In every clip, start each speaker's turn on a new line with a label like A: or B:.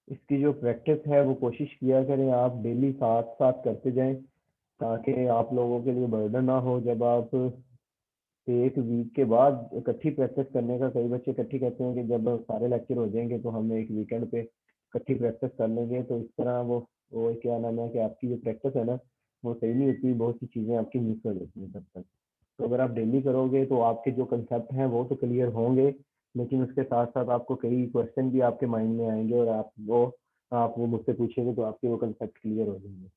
A: इसकी जो प्रैक्टिस है वो कोशिश किया करें आप डेली साथ साथ करते जाएं, ताकि आप लोगों के लिए बर्डन ना हो। जब आप एक वीक के बाद इकट्ठी प्रैक्टिस करने का, कई बच्चे इकट्ठी कहते हैं कि जब सारे लेक्चर हो जाएंगे तो हम एक वीकेंड पे इकट्ठी प्रैक्टिस कर लेंगे, तो इस तरह वो क्या नाम है कि आपकी जो प्रैक्टिस है ना वो सही नहीं होती, बहुत सी चीज़ें आपकी मिस हो जाती हैं तब तक। तो अगर आप डेली करोगे तो आपके जो कंसेप्ट हैं वो तो क्लियर होंगे, लेकिन उसके साथ साथ आपको कई क्वेश्चन भी आपके माइंड में आएंगे और आप वो मुझसे पूछेंगे तो आपके वो कंसेप्ट क्लियर हो जाएंगे।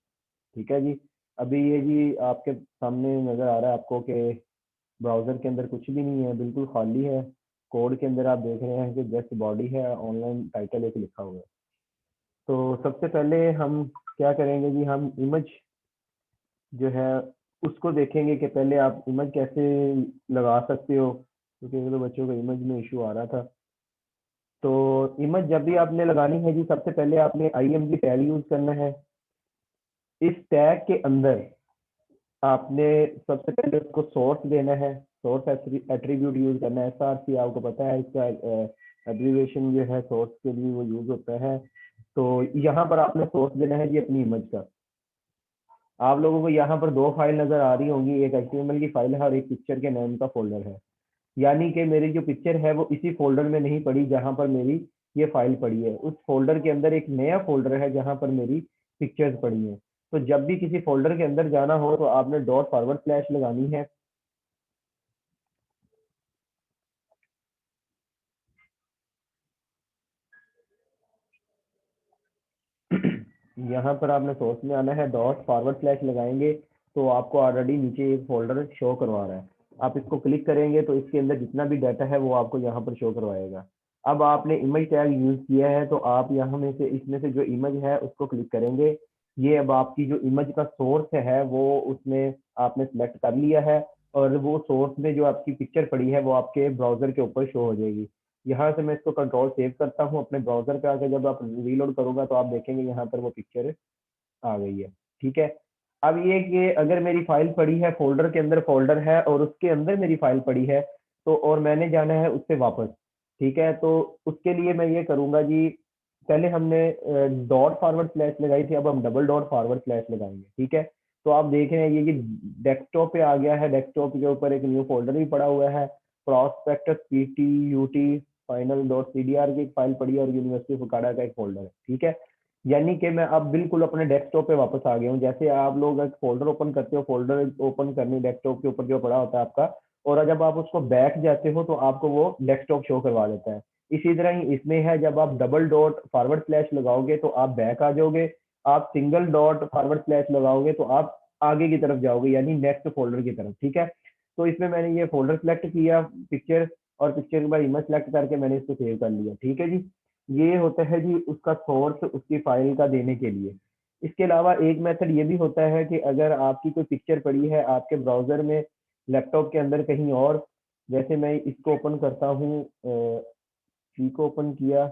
A: ठीक है जी। अभी ये जी आपके सामने नज़र आ रहा है आपको कि ब्राउज़र के अंदर कुछ भी नहीं है, बिल्कुल खाली है। कोड के अंदर आप देख रहे हैं कि जस्ट बॉडी है, ऑनलाइन टाइटल एक लिखा हुआ है। तो सबसे पहले हम क्या करेंगे जी, हम इमेज जो है उसको देखेंगे कि पहले आप इमेज कैसे लगा सकते हो, क्योंकि तो बच्चों को इमेज में इशू आ रहा था। तो इमेज जब भी आपने लगानी है जी, सबसे पहले आपने IMG टैग यूज करना है। इस टैग के अंदर आपने सबसे पहले उसको सोर्स देना है, सोर्स एट्रीब्यूट यूज करना है। SRC आपको पता है इसका एब्रीविएशन जो है सोर्स के लिए वो यूज होता है। तो यहाँ पर आपने सोर्स देना है जी अपनी इमेज का। आप लोगों को यहाँ पर दो फाइल नजर आ रही होंगी, एक HTML की फाइल है और एक पिक्चर के नाम का फोल्डर है। यानी कि मेरी जो पिक्चर है वो इसी फोल्डर में नहीं पड़ी जहाँ पर मेरी ये फाइल पड़ी है, उस फोल्डर के अंदर एक नया फोल्डर है जहाँ पर मेरी पिक्चर्स पड़ी हैं। तो जब भी किसी फोल्डर के अंदर जाना हो तो आपने डॉट फॉरवर्ड स्लैश लगानी है। यहाँ पर आपने सोर्स में आना है, डॉट फॉरवर्ड स्लैश लगाएंगे तो आपको ऑलरेडी नीचे एक फोल्डर शो करवा रहा है। आप इसको क्लिक करेंगे तो इसके अंदर जितना भी डाटा है वो आपको यहाँ पर शो करवाएगा। अब आपने इमेज टैग यूज किया है तो आप यहाँ में से इसमें से जो इमेज है उसको क्लिक करेंगे। ये अब आपकी जो इमेज का सोर्स है वो उसमें आपने सिलेक्ट कर लिया है, और वो सोर्स में जो आपकी पिक्चर पड़ी है वो आपके ब्राउजर के ऊपर शो हो जाएगी। यहाँ से मैं इसको कंट्रोल सेव करता हूँ अपने ब्राउजर पे आके, जब आप रीलोड करूंगा तो आप देखेंगे यहाँ पर वो पिक्चर आ गई है। ठीक है। अब ये कि अगर मेरी फाइल पड़ी है, फोल्डर के अंदर फोल्डर है और उसके अंदर मेरी फाइल पड़ी है, तो और मैंने जाना है उससे वापस। ठीक है। तो उसके लिए मैं ये करूंगा जी, पहले हमने डॉट फॉरवर्ड स्लैश लगाई थी, अब हम डबल डॉट फॉरवर्ड स्लैश लगाएंगे। ठीक है। तो आप देख रहे हैं ये डेस्कटॉप पे आ गया है, डेस्कटॉप के ऊपर एक न्यू फोल्डर भी पड़ा हुआ है। Prospectus PTUT final dot CDR की एक फाइल पड़ी है और यूनिवर्सिटी फुकाड़ा का एक फोल्डर है। ठीक है। यानी कि मैं अब बिल्कुल अपने डेस्कटॉप पे वापस आ गया हूँ। जैसे आप लोग एक फोल्डर ओपन करते हो, फोल्डर ओपन करने डेस्कटॉप के ऊपर जो पड़ा होता है आपका, और जब आप उसको बैक जाते हो तो आपको वो डेस्कटॉप शो करवा देता है। इसी तरह ही इसमें है, जब आप डबल डॉट फॉरवर्ड स्लैश लगाओगे तो आप बैक आ जाओगे, आप सिंगल डॉट फॉरवर्ड स्लैश लगाओगे तो आप आगे की तरफ जाओगे, यानी नेक्स्ट फोल्डर की तरफ। ठीक है। तो इसमें मैंने ये फोल्डर सेलेक्ट किया पिक्चर, और पिक्चर के बाद इमेज सेलेक्ट करके मैंने इसको सेव कर लिया। ठीक है जी। ये होता है जी उसका सोर्स उसकी फाइल का देने के लिए। इसके अलावा एक मेथड ये भी होता है कि अगर आपकी कोई पिक्चर पड़ी है आपके ब्राउजर में, लैपटॉप के अंदर कहीं और, जैसे मैं इसको ओपन करता हूँ, सी को ओपन किया,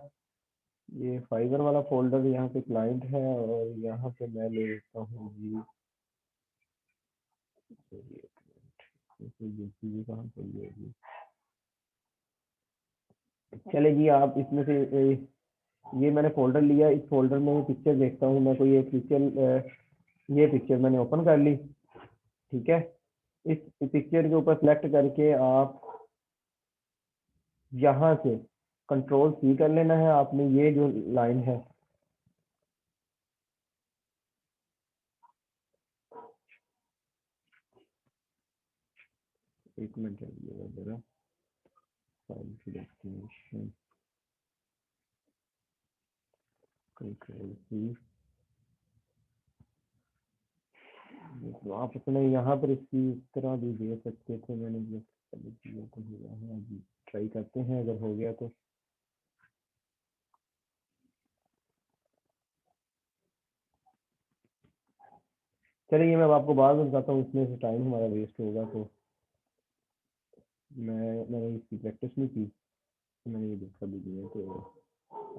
A: ये फाइवर वाला फोल्डर यहाँ पे क्लाइंट है, और यहाँ पे मैं ले लेता हूँ जी, ये कहाँ पे है जी। चले जी, आप इसमें से ये मैंने फोल्डर लिया, इस फोल्डर में पिक्चर देखता हूँ मैं, कोई एक पिक्चर, ये पिक्चर मैंने ओपन कर ली। ठीक है। इस पिक्चर के ऊपर सेलेक्ट करके आप यहाँ से कंट्रोल C कर लेना है आपने, ये जो लाइन है, एक मिनट चलिएगा जरा, फाइल की डेस्टिनेशन, कंट्रोल C। तो आप अपने यहाँ पर इसकी इस तरह भी दे सकते थे, मैंने जो चीज़ों को हुआ है अभी ट्राई करते हैं, अगर हो गया तो। चलिए मैं आपको बाद में बताता हूँ, इसमें से टाइम हमारा वेस्ट होगा। तो मैंने इसकी प्रैक्टिस नहीं की, तो मैंने ये देखा भी नहीं है, तो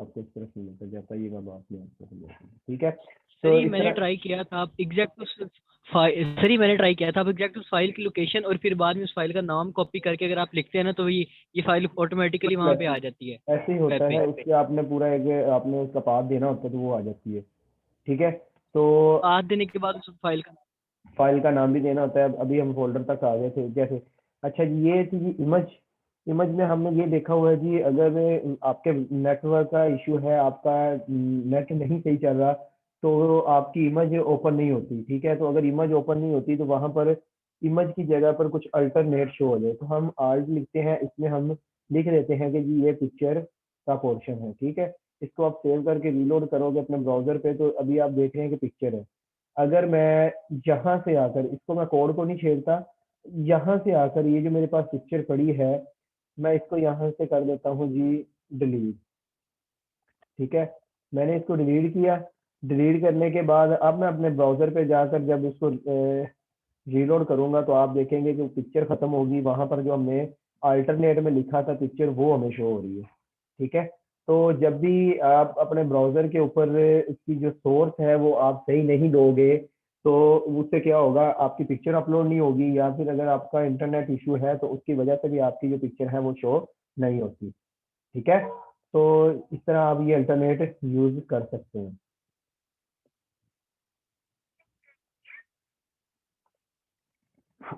A: आपको इस तरफ नहीं मिलता जाता, ये मैं बात नहीं आपको समझाता हूँ। ठीक है।
B: सर
A: तो
B: ये
A: इस
B: मैंने
A: तरह
B: ट्राई किया था, आप एग्जैक्ट सर ही मैंने ट्राई किया था। आप एग्जैक्ट उस फाइल की लोकेशन और फिर बाद में उस फाइल का नाम कॉपी करके अगर आप लिखते हैं ना, तो ये फाइल ऑटोमेटिकली वहां पे
A: वैसे
B: आ जाती है
A: ऐसे ही
B: वेब
A: होता
B: पे।
A: है, उसके आपने पूरा एक आपने उसका पाथ देना होता है तो वो आ जाती है। ठीक है, तो
B: पाथ देने के बाद उस फाइल का।
A: फाइल का नाम भी देना होता है। अभी हम फोल्डर तक आ गए थे जैसे। अच्छा जी, ये थी जी इमेज। इमेज में हमने ये देखा हुआ है जी, अगर आपके नेटवर्क का इशू है, आपका नेट नहीं सही चल रहा, तो आपकी इमेज ओपन नहीं होती। ठीक है, तो अगर इमेज ओपन नहीं होती तो वहां पर इमेज की जगह पर कुछ अल्टरनेट शो हो जाए, तो हम आर्ट लिखते हैं, इसमें हम लिख देते हैं कि जी ये पिक्चर का पोर्शन है। ठीक है, इसको आप सेव करके रीलोड करोगे अपने ब्राउजर पे, तो अभी आप देख रहे हैं कि पिक्चर है। अगर मैं यहाँ से आकर, इसको मैं कोड को नहीं छेड़ता, यहाँ से आकर ये जो मेरे पास पिक्चर पड़ी है, मैं इसको यहाँ से कर देता हूँ जी डिलीट। ठीक है, मैंने इसको डिलीट किया। डिलीट करने के बाद अब मैं अपने ब्राउजर पे जाकर जब इसको रीलोड करूंगा, तो आप देखेंगे कि पिक्चर खत्म होगी, वहां पर जो हमने अल्टरनेट में लिखा था पिक्चर, वो हमें शो हो रही है। ठीक है, तो जब भी आप अपने ब्राउजर के ऊपर इसकी जो सोर्स है वो आप सही नहीं दोगे, तो उससे क्या होगा, आपकी पिक्चर अपलोड नहीं होगी, या फिर अगर आपका इंटरनेट इशू है तो उसकी वजह से भी आपकी जो पिक्चर है वो शो नहीं होती। ठीक है, तो इस तरह आप ये अल्टरनेट यूज कर सकते हैं।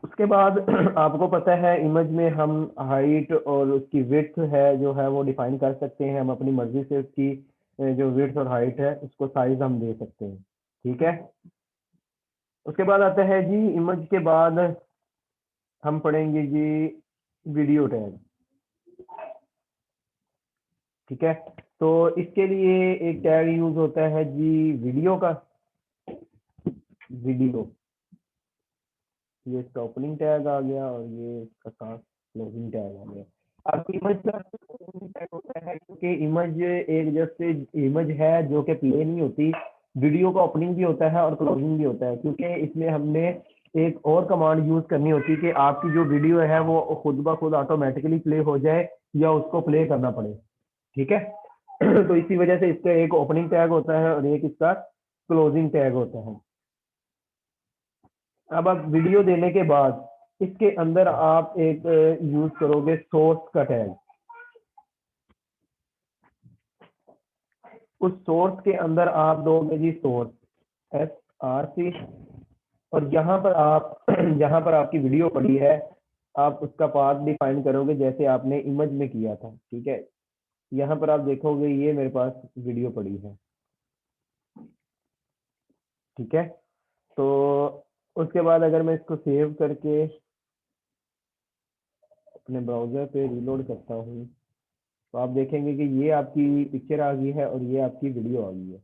A: उसके बाद आपको पता है इमेज में हम हाइट और उसकी विड्थ है जो है वो डिफाइन कर सकते हैं। हम अपनी मर्जी से उसकी जो विड्थ और हाइट है उसको साइज हम दे सकते हैं। ठीक है, उसके बाद आता है जी इमेज के बाद हम पढ़ेंगे जी वीडियो टैग। ठीक है, तो इसके लिए एक टैग यूज होता है जी वीडियो का। वीडियो, ये इसका ओपनिंग टैग आ गया और ये इसका क्लोजिंग टैग आ गया। अब इमेज का क्लोजिंग टैग होता है क्योंकि इमेज एक जैसे इमेज है जो कि प्ले नहीं होती। वीडियो का ओपनिंग भी होता है और क्लोजिंग भी होता है, क्योंकि इसमें हमने एक और कमांड यूज करनी होती है कि आपकी जो वीडियो है वो खुद ब खुद ऑटोमेटिकली प्ले हो जाए या उसको प्ले करना पड़े। ठीक है, तो इसी वजह से इसका एक ओपनिंग टैग होता है और एक इसका क्लोजिंग टैग होता है। अब आप वीडियो देने के बाद इसके अंदर आप एक यूज करोगे सोर्स का टैग। उस सोर्स के अंदर आप दोगे जी सोर्स SRC, और यहाँ पर आप जहाँ पर आपकी वीडियो पड़ी है आप उसका पाथ डिफाइन करोगे जैसे आपने इमेज में किया था। ठीक है, यहाँ पर आप देखोगे ये मेरे पास वीडियो पड़ी है। ठीक है, तो उसके बाद अगर मैं इसको सेव करके अपने ब्राउजर पे रीलोड करता हूँ, तो आप देखेंगे कि ये आपकी पिक्चर आ गई है और ये आपकी वीडियो आ गई है।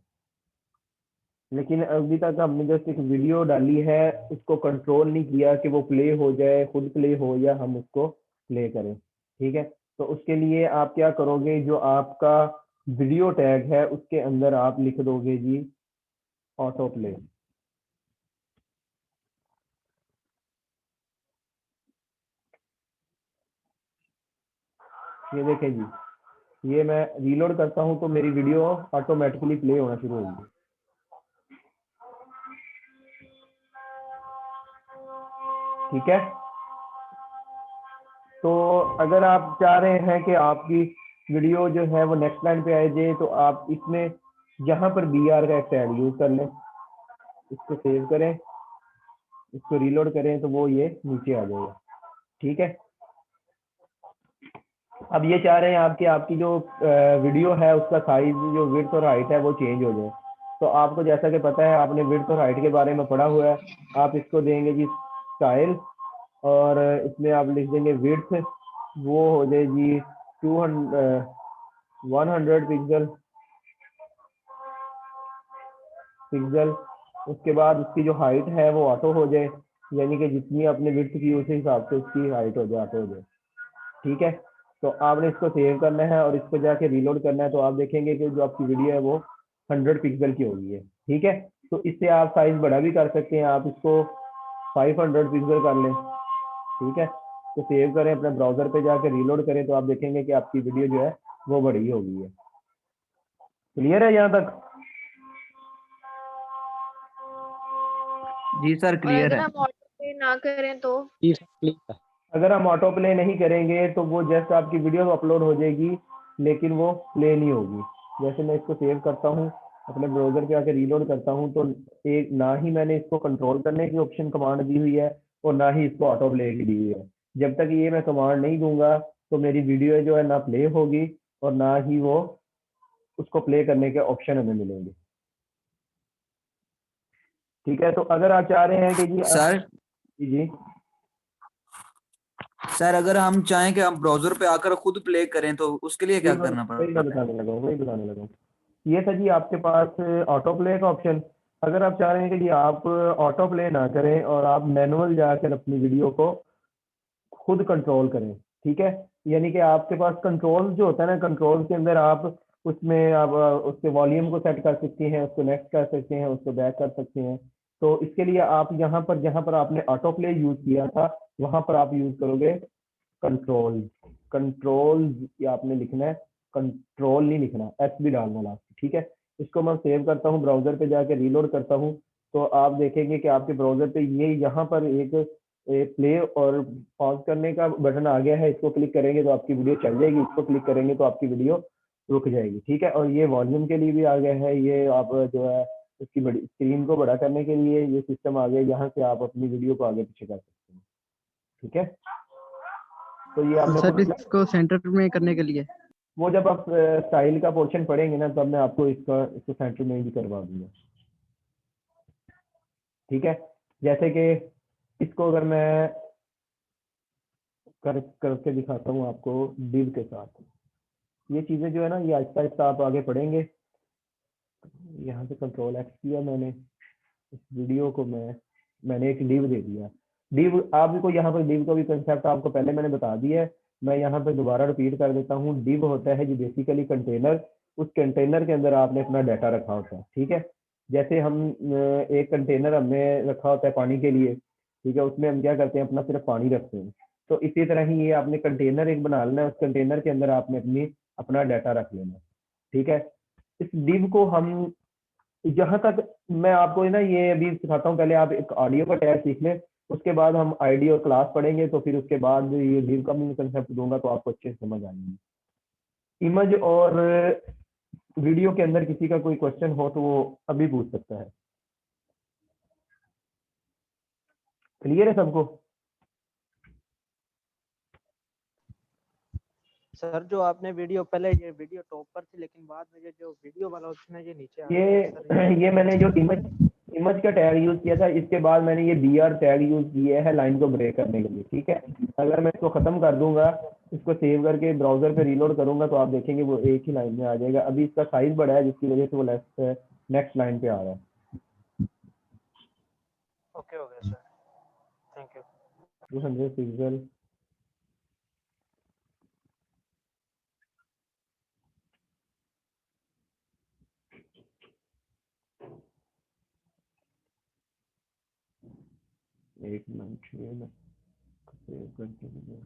A: लेकिन अभी तक हमने जस्ट एक वीडियो डाली है, उसको कंट्रोल नहीं किया कि वो प्ले हो जाए, खुद प्ले हो या हम उसको प्ले करें। ठीक है, तो उसके लिए आप क्या करोगे, जो आपका वीडियो टैग है उसके अंदर आप लिख दोगे जी ऑटो प्ले। ये देखें जी, ये मैं रीलोड करता हूँ तो मेरी वीडियो ऑटोमेटिकली प्ले होना शुरू होगी। ठीक है, तो अगर आप चाह रहे हैं कि आपकी वीडियो जो है वो नेक्स्ट लाइन पे आ जाए, तो आप इसमें यहाँ पर BR का एक टैग यूज कर लें। इसको सेव करें, इसको रीलोड करें तो वो ये नीचे आ जाएगा। ठीक है, अब ये चाह रहे हैं आपकी आपकी जो वीडियो है उसका साइज जो विड्थ और हाइट है वो चेंज हो जाए। तो आपको जैसा कि पता है, आपने विड्थ और हाइट के बारे में पढ़ा हुआ है, आप इसको देंगे जी स्टाइल, और इसमें आप लिख देंगे विड्थ, वो हो जाए जी 100 पिक्सल। उसके बाद उसकी जो हाइट है वो ऑटो हो जाए, यानी कि जितनी आपने विड्थ की उसी हिसाब से उसकी हाइट हो जाए, ऑटो हो जाए। ठीक है, तो आपने इसको सेव करना है और इसको जाके रीलोड करना है, तो आप देखेंगे कि जो आपकी वीडियो है वो 100 पिक्सल की होगी है। ठीक है, तो इससे आप साइज बड़ा भी कर सकते हैं, आप इसको 500 पिक्सल कर लें। ठीक है, तो सेव करें, अपने ब्राउजर पे जाकर रीलोड करें, तो आप देखेंगे कि आपकी वीडियो जो है वो बड़ी होगी है। क्लियर है यहाँ तक?
C: जी सर
D: और
C: क्लियर
D: अगर
C: है।
D: हम ऑटो पे ना करें तो?
B: जी सर क्लियर।
A: अगर हम ऑटो प्ले नहीं करेंगे तो वो जस्ट आपकी वीडियो अपलोड हो जाएगी, लेकिन वो प्ले नहीं होगी। जैसे मैं इसको सेव करता हूँ, अपने ब्राउजर पे आके रीलोड करता हूँ, तो एक ना ही मैंने इसको कंट्रोल करने की ऑप्शन कमांड दी हुई है और ना ही इसको ऑटो प्ले की दी हुई है। जब तक ये मैं कमांड नहीं दूंगा तो मेरी वीडियो जो है ना प्ले होगी और ना ही वो उसको प्ले करने के ऑप्शन हमें मिलेंगे। ठीक है, तो अगर आप चाह रहे हैं कि
C: सर
A: जी
C: सर अगर हम चाहें कि हम ब्राउजर पे आकर खुद प्ले करें तो उसके लिए
A: जी
C: क्या करना
A: वही मैं
C: पड़ता है?
A: बताने लगा हूँ। ये था जी आपके पास ऑटो प्ले का ऑप्शन। अगर आप चाह रहे हैं कि जी आप ऑटो प्ले ना करें और आप मैनुअल जाकर अपनी वीडियो को खुद कंट्रोल करें, ठीक है, यानी कि आपके पास कंट्रोल जो होता है ना, कंट्रोल के अंदर आप उसमें आप उसके वॉल्यूम को सेट कर सकते हैं, उसको नेक्स्ट कर सकते हैं, उसको बैक कर सकते हैं। तो इसके लिए आप यहाँ पर जहाँ पर आपने ऑटो प्ले यूज किया था वहां पर आप यूज करोगे कंट्रोल। कंट्रोल ये आपने लिखना है, कंट्रोल नहीं लिखना, एस भी डालना लास्ट, ठीक है। इसको मैं सेव करता हूँ, ब्राउजर पे जाके रीलोड करता हूँ, तो आप देखेंगे कि आपके ब्राउजर पे ये यहाँ पर एक प्ले और पॉज करने का बटन आ गया है। इसको क्लिक करेंगे तो आपकी वीडियो चल जाएगी, इसको क्लिक करेंगे तो आपकी वीडियो रुक जाएगी, ठीक है। और ये वॉल्यूम के लिए भी आ गया है, ये आप जो है इसकी बड़ी स्क्रीन को बड़ा करने के लिए ये सिस्टम आ गया, यहाँ से आप अपनी वीडियो को आगे पीछे कर सकते हैं, ठीक है। तो ये आपने
B: सर
A: खुद
B: इसको सेंटर में करने के लिए?
A: वो जब आप स्टाइल का पोर्शन पढ़ेंगे ना तब मैं आपको इसको सेंटर में भी करवा दूंगा, ठीक है। जैसे कि इसको अगर मैं करके दिखाता हूँ आपको डिव के साथ, ये चीजें जो है ना ये आहिस्ता आहिस्ता आप आगे पढ़ेंगे। यहाँ से कंट्रोल एक्स किया मैंने, इस वीडियो को मैंने एक डिव दे दिया। डिव आपको यहाँ पर डिव का भी कंसेप्ट आपको पहले मैंने बता दिया है, मैं यहाँ पे दोबारा रिपीट कर देता हूँ। डिव होता है जो बेसिकली कंटेनर, उस कंटेनर के अंदर आपने अपना डाटा रखा होता है, ठीक है। जैसे हम एक कंटेनर हमने रखा होता है पानी के लिए, ठीक है, उसमें हम क्या करते हैं, अपना सिर्फ पानी रखते हैं। तो इसी तरह ही ये आपने कंटेनर एक बना लेना है, उस कंटेनर के अंदर आपने अपना डाटा रख लेना, ठीक है। इस डिव को हम जहां तक मैं आपको ना ये अभी सिखाता हूँ, पहले आप एक ऑडियो का टैग सीख लें, उसके बाद हम आईडी और क्लास पढ़ेंगे, तो फिर उसके बाद ये डिव का मैं कंसेप्ट दूंगा तो आपको अच्छे से समझ आएंगे। इमेज और वीडियो के अंदर किसी का कोई क्वेश्चन हो तो वो अभी पूछ सकता है। क्लियर है सबको?
E: सर जो आपने वीडियो पहले ये वीडियो टॉप पर थी, लेकिन बाद में ये जो वीडियो वाला ऑप्शन है ये नीचे आ गया है सर।
A: ये मैंने जो इमेज का टैग यूज किया था, इसके बाद मैंने ये br टैग यूज किया है लाइन को ब्रेक करने के लिए, ठीक है। अगर मैं इसको खत्म कर दूंगा, इसको सेव करके ब्राउजर पे रीलोड करूंगा तो आप देखेंगे वो एक ही लाइन में आ जाएगा। अभी इसका साइज बड़ा है जिसकी वजह से वो नेक्स्ट लाइन पे आ रहा है।
E: ओके हो गया सर, थैंक यू।
A: 200 पिक्सल। एक मिनट में सेव करके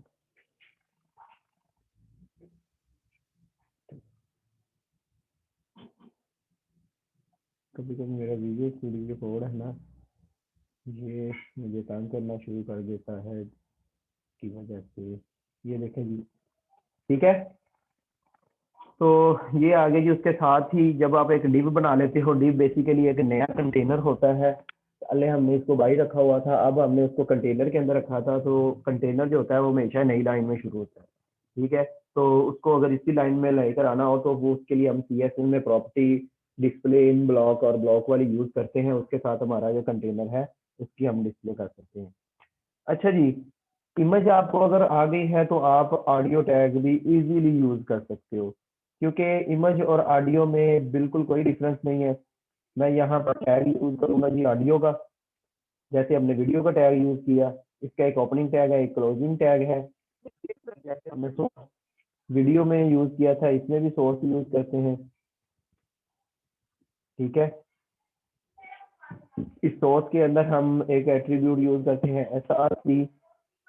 A: कभी कभी मेरा वीडियो स्टूडियो कोड है ना, ये मुझे तंग करना शुरू कर देता है की वजह से। ये देखें जी, ठीक है। तो ये आगे जी उसके साथ ही जब आप एक डिव बना लेते हो, डिव बेसिकली एक नया कंटेनर होता है। पहले हमने इसको बाहर रखा हुआ था, अब हमने उसको कंटेनर के अंदर रखा था। तो कंटेनर जो होता है वो हमेशा नई लाइन में शुरू होता है, ठीक है। तो उसको अगर इसी लाइन में लेकर आना हो तो वो उसके लिए हम CSS में प्रॉपर्टी डिस्प्ले इन ब्लॉक और ब्लॉक वाली यूज करते हैं, उसके साथ हमारा जो कंटेनर है उसकी हम डिस्प्ले कर सकते हैं। अच्छा जी, इमेज आपको अगर आ गई है तो आप ऑडियो टैग भी इजीली यूज कर सकते हो, क्योंकि इमेज और ऑडियो में बिल्कुल कोई डिफरेंस नहीं है। मैं यहाँ पर टैग यूज करूंगा जी ऑडियो का, जैसे हमने वीडियो का टैग यूज किया, इसका एक ओपनिंग टैग है, एक क्लोजिंग टैग है। जैसे हमने वीडियो में यूज किया था, इसमें भी सोर्स यूज करते हैं, ठीक है। इस सोर्स के अंदर हम एक एट्रीब्यूट यूज करते हैं SRC।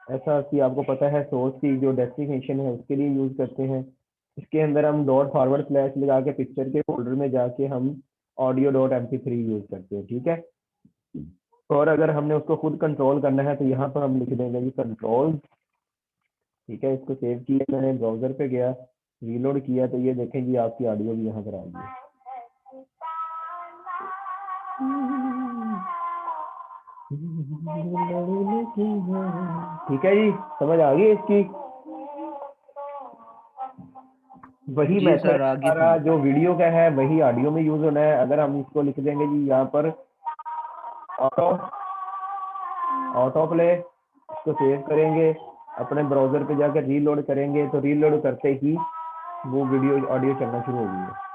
A: SRC आपको पता है सोर्स की जो डेस्टिनेशन है उसके लिए यूज करते हैं। इसके अंदर हम डॉट फॉरवर्ड स्लैश लगा के पिक्चर के फोल्डर में जाके हम audio.mp3 यूज करते हैं, ठीक है। और अगर हमने उसको खुद कंट्रोल करना है तो यहाँ पर हम लिख देंगे जी कंट्रोल। ठीक है, इसको सेव किया मैंने, ब्राउजर पे गया, रीलोड किया, तो ये देखें जी आपकी ऑडियो भी यहाँ पर आ गई है। ठीक है जी, समझ आ गई इसकी। वही
C: जी
A: मेथड
C: सर, आगे
A: हमारा जो वीडियो का है वही ऑडियो में यूज होना है। अगर हम इसको लिख देंगे जी यहाँ पर ऑटो प्ले, इसको सेव करेंगे, अपने ब्राउजर पे जाकर रीलोड करेंगे, तो रीलोड करते ही वो वीडियो ऑडियो चलना शुरू हो गई है।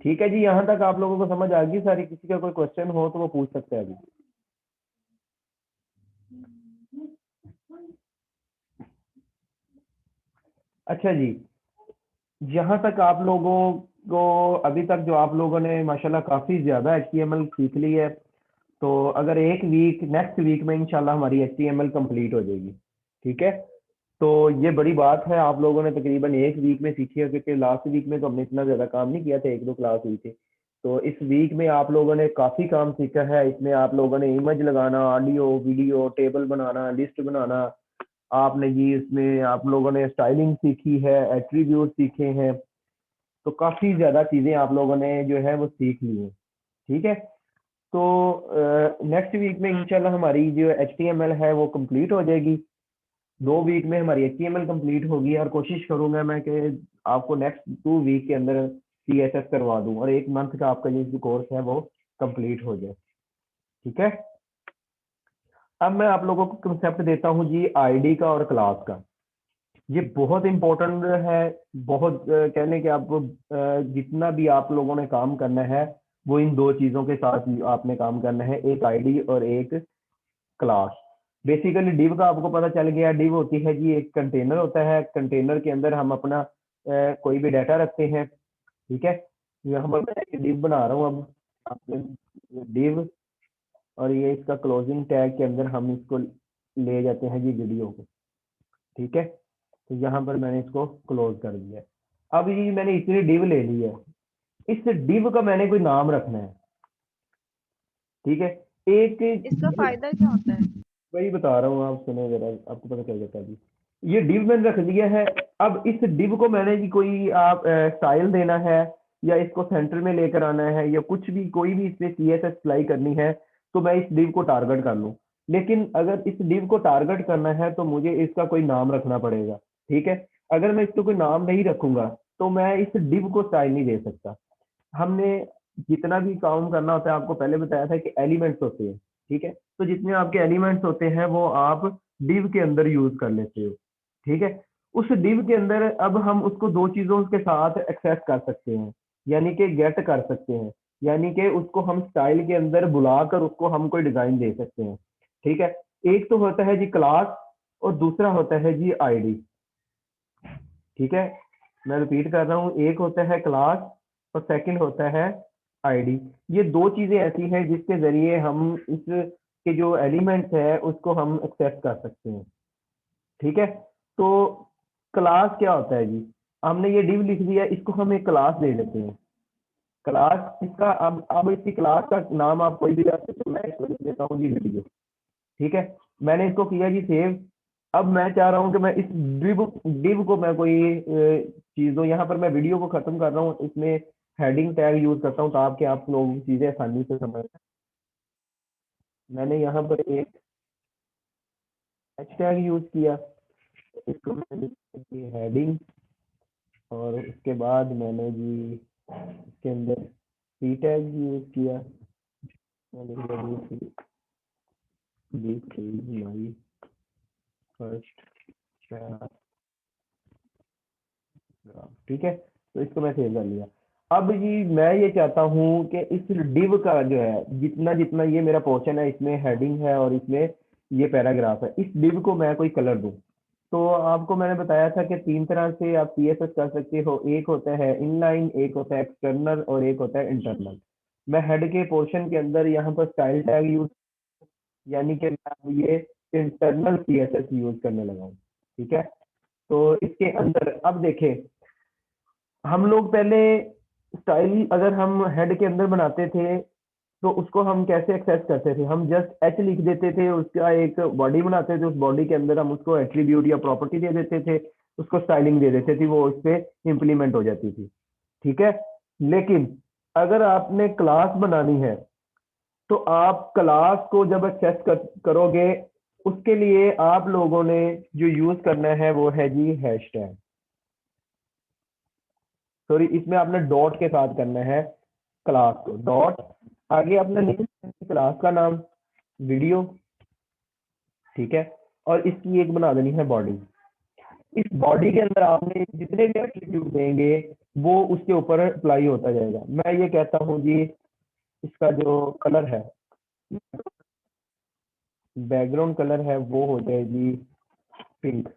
A: ठीक है जी, यहाँ तक आप लोगों को समझ आ गई सारी? किसी का कोई क्वेश्चन हो तो वो पूछ सकते हैं अभी। अच्छा जी, यहाँ तक आप लोगों को अभी तक जो आप लोगों ने माशाल्लाह काफ़ी ज़्यादा HTML सीख ली है, तो अगर एक वीक नेक्स्ट वीक में इंशाल्लाह हमारी HTML कंप्लीट हो जाएगी। ठीक है, तो ये बड़ी बात है, आप लोगों ने तकरीबन एक वीक में सीखी है, क्योंकि लास्ट वीक में तो हमने इतना ज़्यादा काम नहीं किया था, एक दो क्लास हुई थी। तो इस वीक में आप लोगों ने काफ़ी काम सीखा है। इसमें आप लोगों ने इमेज लगाना, ऑडियो वीडियो, टेबल बनाना, लिस्ट बनाना, आपने जी इसमें आप लोगों ने स्टाइलिंग सीखी है, एट्रीब्यूट सीखे हैं, तो काफ़ी ज़्यादा चीज़ें आप लोगों ने जो है वो सीख ली हैं। ठीक है, तो नेक्स्ट वीक में इंशाल्लाह हमारी जो HTML है वो कंप्लीट हो जाएगी। 2 वीक में हमारी HTML कंप्लीट होगी, और कोशिश करूंगा मैं कि आपको नेक्स्ट 2 वीक के अंदर CSS करवा दूं, और 1 मंथ का आपका ये जो कोर्स है वो कंप्लीट हो जाए। ठीक है, अब मैं आप लोगों को कंसेप्ट देता हूं जी आईडी का और क्लास का। ये बहुत इंपॉर्टेंट है, बहुत कहने के आपको जितना भी आप लोगों ने काम करना है वो इन दो चीज़ों के साथ ही आपने काम करना है, एक आईडी और एक क्लास। बेसिकली डिव का आपको पता चल गया। डिव होती है जी एक कंटेनर होता है, कंटेनर के अंदर हम अपना कोई भी डाटा रखते हैं। ठीक है, यहाँ पर मैं एक डिव बना रहा हूँ अब, डिव, और ये इसका क्लोजिंग टैग के अंदर हम इसको ले जाते हैं जी वीडियो को। ठीक है, तो यहाँ पर मैंने इसको क्लोज कर दिया। अब ये मैंने इतनी डिव ले ली है, इस डिव का मैंने कोई नाम रखना है। ठीक है, एक
D: इसका फायदा क्या होता है?
A: वही बता रहा हूँ, आप सुनो जरा, आपको पता चल जाता है। ये डिव मैंने रख दिया है। अब इस डिव को मैंने जी कोई आप स्टाइल देना है, या इसको सेंटर में लेकर आना है, या कुछ भी कोई भी इसमें CSS अप्लाई करनी है, तो मैं इस डिव को टारगेट कर लूँ। लेकिन अगर इस डिव को टारगेट करना है तो मुझे इसका कोई नाम रखना पड़ेगा। ठीक है, अगर मैं इसको कोई नाम नहीं रखूंगा तो मैं इस डिव को स्टाइल नहीं दे सकता। हमने जितना भी काम करना होता है, आपको पहले बताया था कि एलिमेंट्स होते हैं। ठीक है, तो जितने आपके एलिमेंट्स होते हैं वो आप डिव के अंदर यूज कर लेते हो। ठीक है, उस डिव के अंदर अब हम उसको दो चीजों के साथ एक्सेस कर सकते हैं, यानी कि गेट कर सकते हैं, यानी कि उसको हम स्टाइल के अंदर बुलाकर उसको हम कोई डिजाइन दे सकते हैं। ठीक है, एक तो होता है जी क्लास, और दूसरा होता है जी आईडी। ठीक है, मैं रिपीट कर रहा हूँ, एक होता है क्लास और सेकंड होता है आईडी। ये दो चीजें ऐसी हैं जिसके जरिए हम इस के जो एलिमेंट्स है उसको हम एक्सेस कर सकते हैं। ठीक है, तो क्लास क्या होता है जी? हमने ये डिव लिख दिया, इसको हम एक क्लास दे देते हैं। क्लास इसका अब इसकी क्लास का नाम आप कोई भी रख सकते हो, मैं इसको लिख देता हूँ जी वीडियो। ठीक है, मैंने इसको किया जी सेव। अब मैं चाह रहा हूँ कि मैं इस डिव को मैं कोई चीज दूं। यहाँ पर मैं वीडियो को खत्म कर रहा हूँ, इसमें हेडिंग टैग यूज करता हूँ ताकि आप लोग चीजें आसानी से समझ सकें। मैंने यहाँ पर एक टैग यूज किया, इसको मैंने हेडिंग, और उसके बाद मैंने जी इसके अंदर सी टैग यूज किया। मैंने माई फर्स्ट। ठीक है, तो इसको मैं सेव कर लिया। अब जी मैं ये चाहता हूँ कि इस डिव का जो है जितना जितना ये मेरा पोर्शन है, इसमें हेडिंग है और इसमें ये पैराग्राफ है, इस div को मैं कोई कलर दूं, तो आपको मैंने बताया था कि 3 तरह से आप CSS कर सकते हो। एक होता है इनलाइन, एक होता है एक्सटर्नल और एक होता है इंटरनल। मैं हेड के पोर्शन के अंदर यहाँ पर स्टाइल टैग यूज, यानी कि मैं अब ये इंटरनल CSS यूज करने लगा हूँ। ठीक है, तो इसके अंदर अब देखें, हम लोग पहले स्टाइल अगर हम हेड के अंदर बनाते थे तो उसको हम कैसे एक्सेस करते थे, हम जस्ट एच लिख देते थे, उसका एक बॉडी बनाते थे, उस बॉडी के अंदर हम उसको एट्रीब्यूट या प्रॉपर्टी दे देते थे, उसको स्टाइलिंग दे देते थे, वो उस पर इम्प्लीमेंट हो जाती थी। ठीक है, लेकिन अगर आपने क्लास बनानी है तो आप क्लास को जब एक्सेस करोगे, उसके लिए आप लोगों ने जो यूज करना है वो है जी हैशटैग। सॉरी, इसमें आपने डॉट के साथ करना है क्लास को, डॉट आगे आपने क्लास का नाम वीडियो। ठीक है, और इसकी एक बना देनी है बॉडी। इस बॉडी के अंदर आपने जितने भी एट्रीब्यूट देंगे वो उसके ऊपर अप्लाई होता जाएगा। मैं ये कहता हूँ जी, इसका जो कलर है, बैकग्राउंड कलर है, वो हो जाएगी पिंक।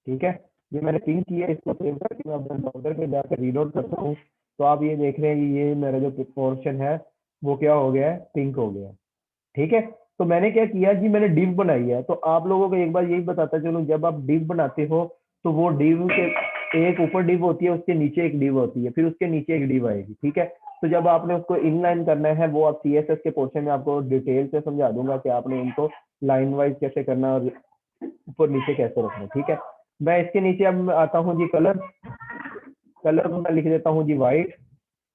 A: ठीक है, ये मैंने पिंक किया, इसको सेव करके मैं अपने ब्राउजर पे जाकर रीलोड करता हूँ, तो आप ये देख रहे हैं कि ये मेरा जो पोर्शन है वो क्या हो गया है, पिंक हो गया। ठीक है, तो मैंने क्या किया जी, मैंने डिव बनाई है। तो आप लोगों को एक बार यही बताता चलूं, जब आप डिव बनाते हो तो वो डिव के एक ऊपर डिव होती है, उसके नीचे एक डिव होती है, फिर उसके नीचे एक डिव आएगी। ठीक है, तो जब आपने उसको इनलाइन करना है, वो आप CSS के पोर्शन में आपको डिटेल से समझा दूंगा कि आपने इनको लाइन वाइज कैसे करना और ऊपर नीचे कैसे रखना। ठीक है, मैं इसके नीचे अब आता हूँ जी कलर। कलर को मैं लिख देता हूँ जी वाइट।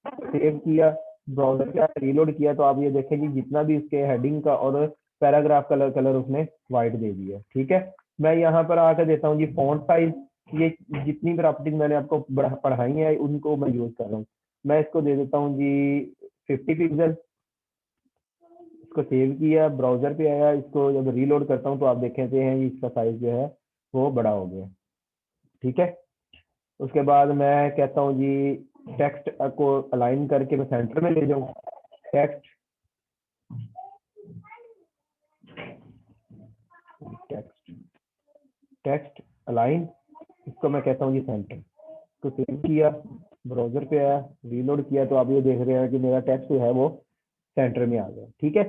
A: सेव किया, ब्राउजर पे रीलोड किया, तो आप ये देखेंगे जितना भी इसके हेडिंग का और पैराग्राफ कलर उसने वाइट दे दिया। ठीक है, मैं यहाँ पर आकर देता हूँ जी फॉन्ट साइज। ये जितनी प्रॉपर्टीज मैंने आपको पढ़ाई है उनको मैं यूज कर रहा हूँ। मैं इसको दे देता हूँ जी 50 पिक्सल। इसको सेव किया, ब्राउजर पे आया, इसको जब रीलोड करता हूँ तो आप देखेंगे हैं इसका साइज जो है वो बड़ा हो गया। ठीक है, उसके बाद मैं कहता हूँ जी टेक्स्ट को अलाइन करके मैं सेंटर में ले जाऊँ। टेक्स्ट टेक्स्ट टेक्स्ट अलाइन, इसको मैं कहता हूँ जी सेंटर। तो सेव किया, ब्राउजर पे आया, रीलोड किया, तो आप ये देख रहे हैं कि मेरा टेक्स्ट जो है वो सेंटर में आ गया। ठीक है,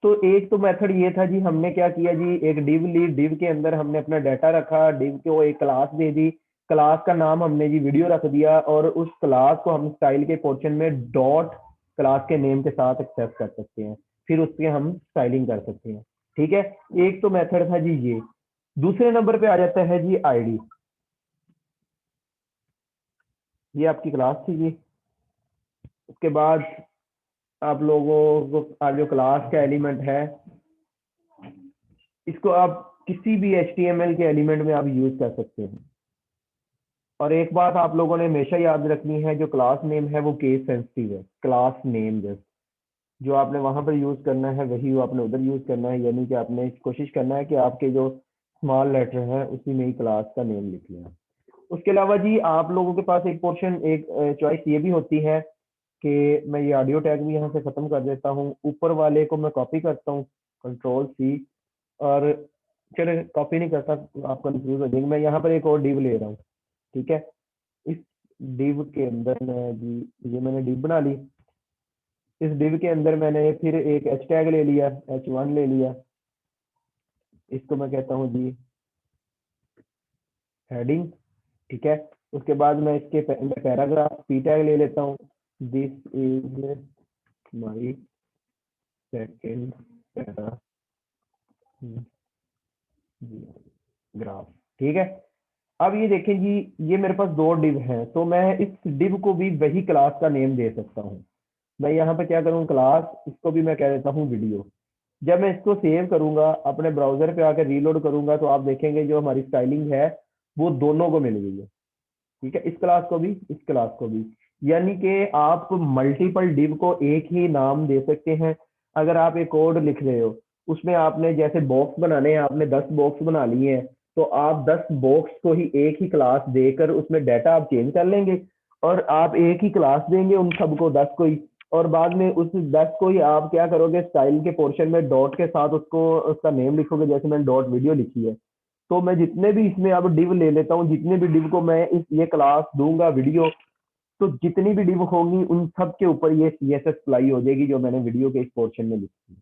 A: तो एक तो मेथड ये था जी, हमने क्या किया जी, एक डिव ली, डिव के अंदर हमने अपना डाटा रखा, डिव को एक क्लास दे दी, क्लास का नाम हमने जी वीडियो रख दिया, और उस क्लास को हम स्टाइल के पोर्शन में डॉट क्लास के नेम के साथ एक्सेस कर सकते हैं, फिर उसके हम स्टाइलिंग कर सकते हैं। ठीक है, एक तो मेथड था जी ये। दूसरे नंबर पे आ जाता है जी आईडी। ये आपकी क्लास थी जी। उसके बाद आप लोगों को आज जो क्लास का एलिमेंट है, इसको आप किसी भी HTML के एलिमेंट में आप यूज कर सकते हैं। और एक बात आप लोगों ने हमेशा याद रखनी है, जो क्लास नेम है वो केस सेंसिटिव है। क्लास नेम जस्ट जो आपने वहां पर यूज करना है वही वो आपने उधर यूज करना है, यानी कि आपने कोशिश करना है कि आपके जो स्मॉल लेटर है उसी में ही क्लास का नेम लिख लें। उसके अलावा जी आप लोगों के पास एक पोर्शन, एक चॉइस ये भी होती है कि मैं ये ऑडियो टैग भी यहाँ से खत्म कर देता हूँ, ऊपर वाले को मैं कॉपी करता हूँ Ctrl+C, और चले कॉपी नहीं करता आप कंफ्यूज हो जाएंगे। मैं यहाँ पर एक और डिव ले रहा हूँ। ठीक है, इस डिव के अंदर मैं जी, ये मैंने डिव बना ली, इस डिव के अंदर मैंने फिर एक H टैग ले लिया, H1 ले लिया, इसको मैं कहता हूँ जी हेडिंग। ठीक है, उसके बाद मैं इसके पैराग्राफ P टैग ले लेता हूँ, this is my second paragraph. ठीक है, अब ये देखें जी, ये मेरे पास दो डिव हैं, तो मैं इस डिव को भी वही क्लास का नेम दे सकता हूँ। मैं यहाँ पे क्या करूँ, क्लास, इसको भी मैं कह देता हूँ वीडियो। जब मैं इसको सेव करूंगा, अपने ब्राउजर पे आकर रीलोड करूंगा, तो आप देखेंगे जो हमारी स्टाइलिंग है वो दोनों को मिल गई है। ठीक है, इस क्लास को भी, इस क्लास को भी, यानी कि आप मल्टीपल डिव को एक ही नाम दे सकते हैं। अगर आप एक कोड लिख रहे हो, उसमें आपने जैसे बॉक्स बनाने हैं, आपने 10 बॉक्स बना लिए हैं, तो आप 10 बॉक्स को ही एक ही क्लास देकर उसमें डाटा आप चेंज कर लेंगे, और आप एक ही क्लास देंगे उन सबको 10 को ही, और बाद में उस 10 को ही आप क्या करोगे, स्टाइल के पोर्शन में डॉट के साथ उसको उसका नेम लिखोगे, जैसे मैंने डॉट वीडियो लिखी है। तो मैं जितने भी इसमें अब डिव ले लेता हूँ, जितने भी डिव को मैं इस ये क्लास दूंगा वीडियो, तो जितनी भी डिव होंगी उन सब के ऊपर ये CSS अप्लाई हो जाएगी जो मैंने वीडियो के इस पोर्शन में लिखी है।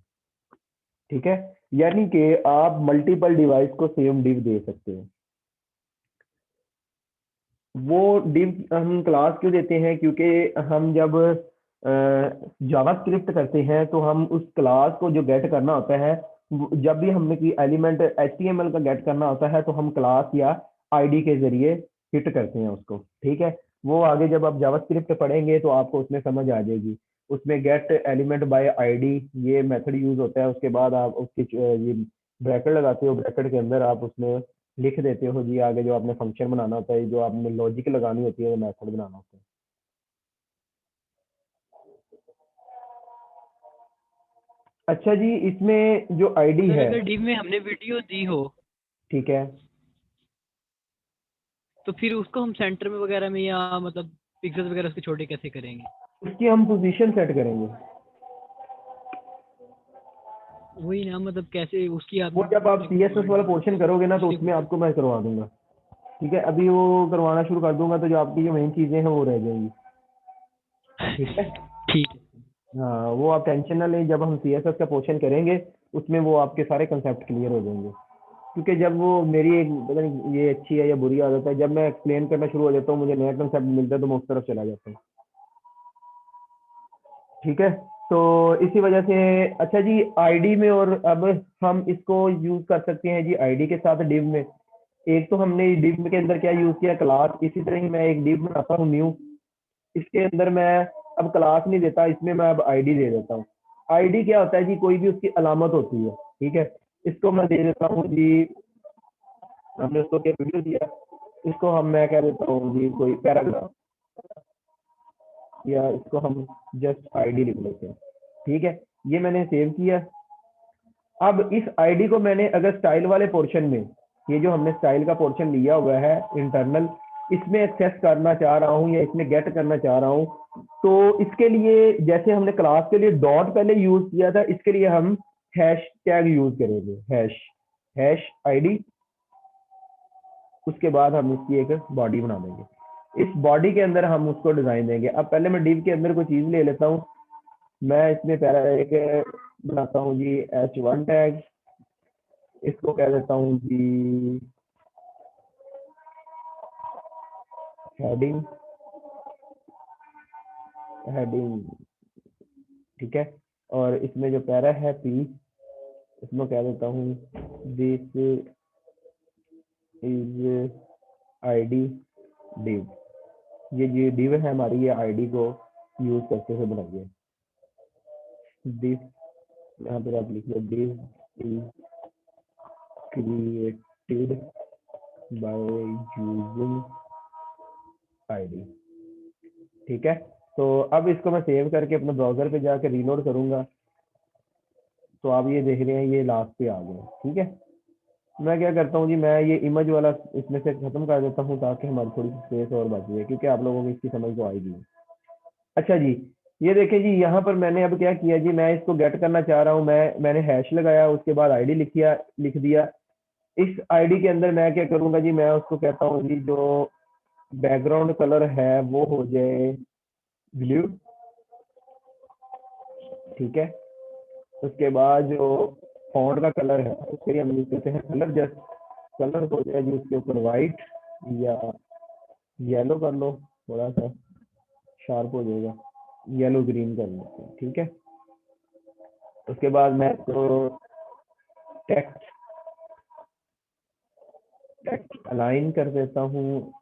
A: ठीक है, यानी कि आप मल्टीपल डिवाइस को सेम डिव दे सकते हैं। वो डिव हम क्लास क्यों देते हैं, क्योंकि हम जब जावास्क्रिप्ट करते हैं तो हम उस क्लास को जो गेट करना होता है, जब भी हमने कोई एलिमेंट HTML का गेट करना होता है तो हम क्लास या आईडी के जरिए हिट करते हैं उसको। ठीक है, वो आगे जब आप जावास्क्रिप्ट पढ़ेंगे तो आपको उसमें समझ आ जाएगी। उसमें गेट एलिमेंट बाय आईडी ये मेथड यूज होता है। उसके बाद आप उसकी ये ब्रैकेट लगाते हो, ब्रैकेट के अंदर आप उसमें लिख देते हो जी आगे जो आपने फंक्शन बनाना होता है, जो आपने लॉजिक लगानी होती है, वो मेथड बनाना होता है। अच्छा जी, इसमें जो आईडी
B: सर
A: है,
B: अगर डिव में हमने वीडियो दी हो
A: ठीक है,
B: तो फिर उसको हम सेंटर में वगैरह में या मतलब पिक्सेल्स वगैरह उसके छोटे कैसे करेंगे?
A: उसकी हम पोजीशन सेट करेंगे।
B: वही ना, मतलब कैसे उसकी आप
A: वो जब आप CSS वाला पोर्शन करोगे ना तो उसमें आपको मैं करवा दूंगा। ठीक है, अभी वो करवाना शुरू कर दूंगा तो जो आपकी जो मेन चीजें हैं वो रह जाएंगी। ठीक है,
B: ठीक है।
A: हाँ, वो आप टेंशन ना लें, जब हम CSS का पोर्शन करेंगे उसमें वो आपके सारे कंसेप्ट क्लियर हो जाएंगे। क्योंकि जब वो मेरी एक पता नहीं ये अच्छी है या बुरी आदत है, जब मैं एक्सप्लेन करना शुरू हो जाता हूँ, मुझे नया कंसेप्ट मिलता है तो मैं उस तरफ चला जाता हूँ। ठीक है, तो इसी वजह से अच्छा जी, आईडी में और अब हम इसको यूज कर सकते हैं जी आईडी के साथ डिव में। एक तो हमने डिव के अंदर क्या यूज किया, क्लास। इसी तरह ही मैं एक डिव बनाता हूँ न्यू, इसके अंदर मैं अब क्लास नहीं देता, इसमें मैं अब आईडी दे देता हूँ। आईडी क्या होता है जी, कोई भी उसकी अलामत होती है। ठीक है, इसको मैं दे देता हूँ जी, हमने उसको क्या वीडियो दिया, इसको हम मैं कह देता हूँ जी कोई पैराग्राफ, या इसको हम जस्ट आईडी लिख लेते हैं। ठीक है, ये मैंने सेव किया। अब इस आईडी को मैंने अगर स्टाइल वाले पोर्शन में, ये जो हमने स्टाइल का पोर्शन लिया हुआ है इंटरनल, इसमें एक्सेस करना चाह रहा हूँ या इसमें गेट करना चाह रहा हूँ, तो इसके लिए जैसे हमने क्लास के लिए डॉट पहले यूज किया था, इसके लिए हम हैश टैग यूज करेंगे, हैश आईडी। उसके बाद हम इसकी एक बॉडी बना देंगे। इस बॉडी के अंदर हम उसको डिजाइन देंगे। अब पहले मैं डिव के अंदर कोई चीज ले लेता हूँ, मैं इसमें पहला एक बनाता हूँ जी H1 टैग, इसको कह देता हूँ जी हेडिंग, ठीक है, और इसमें जो पैरा है P, इसमें कह देता हूँ दिस इज आईडी डिव। ये डिव है हमारी, ये आईडी को यूज करते हुए बनाई है। दिस यहाँ पर आप लिख लो, this is created by using ID. ठीक है, तो अब इसको मैं सेव करके अपने ब्राउजर पे जाकर रीलोड करूंगा, तो आप ये देख रहे हैं ये लास्ट पे आ गया। ठीक है, मैं क्या करता हूँ जी, मैं ये इमेज वाला इसमें से खत्म कर देता हूँ ताकि हमारी थोड़ी सी स्पेस और बच जाए, क्योंकि आप लोगों को इसकी समझ तो आएगी। अच्छा जी, ये देखें जी, यहाँ पर मैंने अब क्या किया जी, मैं इसको गेट करना चाह रहा हूँ, मैंने हैश लगाया, उसके बाद आईडी लिख दिया। इस आईडी के अंदर मैं क्या करूंगा जी, मैं उसको कहता हूँ जी जो बैकग्राउंड कलर है वो हो जाए ब्लू। ठीक है, उसके बाद जो फॉन्ट का कलर है उसके लिए हम यूज करते हैं कलर, जस्ट कलर हो जाए जी उसके ऊपर वाइट या येलो कर लो, थोड़ा सा शार्प हो जाएगा, येलो ग्रीन कर लेते हैं। ठीक है, उसके बाद मैं तो टेक्स्ट अलाइन कर देता हूँ,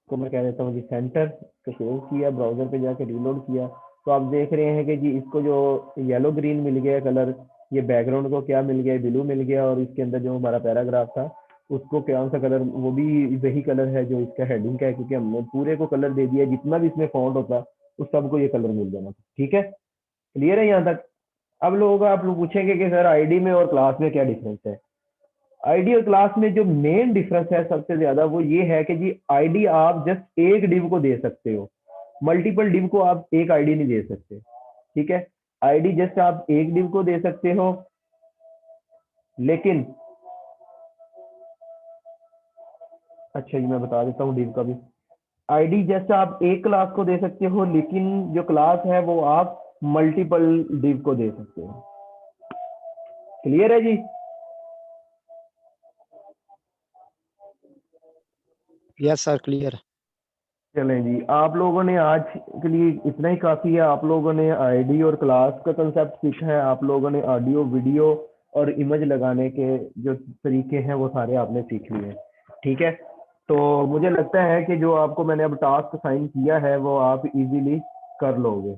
A: तो मैं कह देता हूँ जी सेंटर। तो सेव किया, ब्राउजर पे जाके रीलोड किया, तो आप देख रहे हैं कि जी इसको जो येलो ग्रीन मिल गया कलर, ये बैकग्राउंड को क्या मिल गया, ब्लू मिल गया, और इसके अंदर जो हमारा पैराग्राफ था उसको कौन सा कलर, वो भी वही कलर है जो इसका हेडिंग का है, क्योंकि हमने पूरे को कलर दे दिया, जितना भी इसमें फॉन्ट होता उस सबको ये कलर मिल जाना। ठीक है, क्लियर है यहाँ तक? अब लोग आप लोग पूछेंगे कि सर आईडी में और क्लास में क्या डिफरेंस है। आईडी और क्लास में जो मेन डिफरेंस है सबसे ज्यादा, वो ये है कि जी आईडी आप जस्ट एक डिव को दे सकते हो, मल्टीपल डिव को आप एक आईडी नहीं दे सकते। ठीक है। आईडी जस्ट आप एक div को दे सकते हो, लेकिन अच्छा ये मैं बता देता हूँ div का भी। आईडी जस्ट आप एक क्लास को दे सकते हो, लेकिन जो क्लास है वो आप मल्टीपल div को दे सकते हो। क्लियर है जी?
E: Yes sir, clear.
A: चलें जी, आप लोगों ने आज के लिए इतना ही काफ़ी है। आप लोगों ने आईडी और क्लास का कंसेप्ट सीखा है, आप लोगों ने ऑडियो वीडियो और इमेज लगाने के जो तरीके हैं वो सारे आपने सीख लिए हैं, ठीक है। तो मुझे लगता है कि जो आपको मैंने अब टास्क असाइन किया है वो आप इजीली कर लोगे,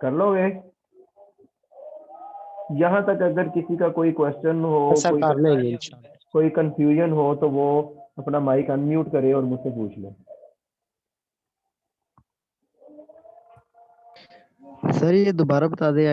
A: कर लोगे। यहाँ तक अगर किसी का कोई क्वेश्चन हो,
E: सर
A: कोई
E: कर लेंगे इंशाल्लाह।
A: कोई कंफ्यूजन हो तो वो अपना माइक अनम्यूट करे और मुझसे पूछ ले।
E: सर ये दोबारा बता दे।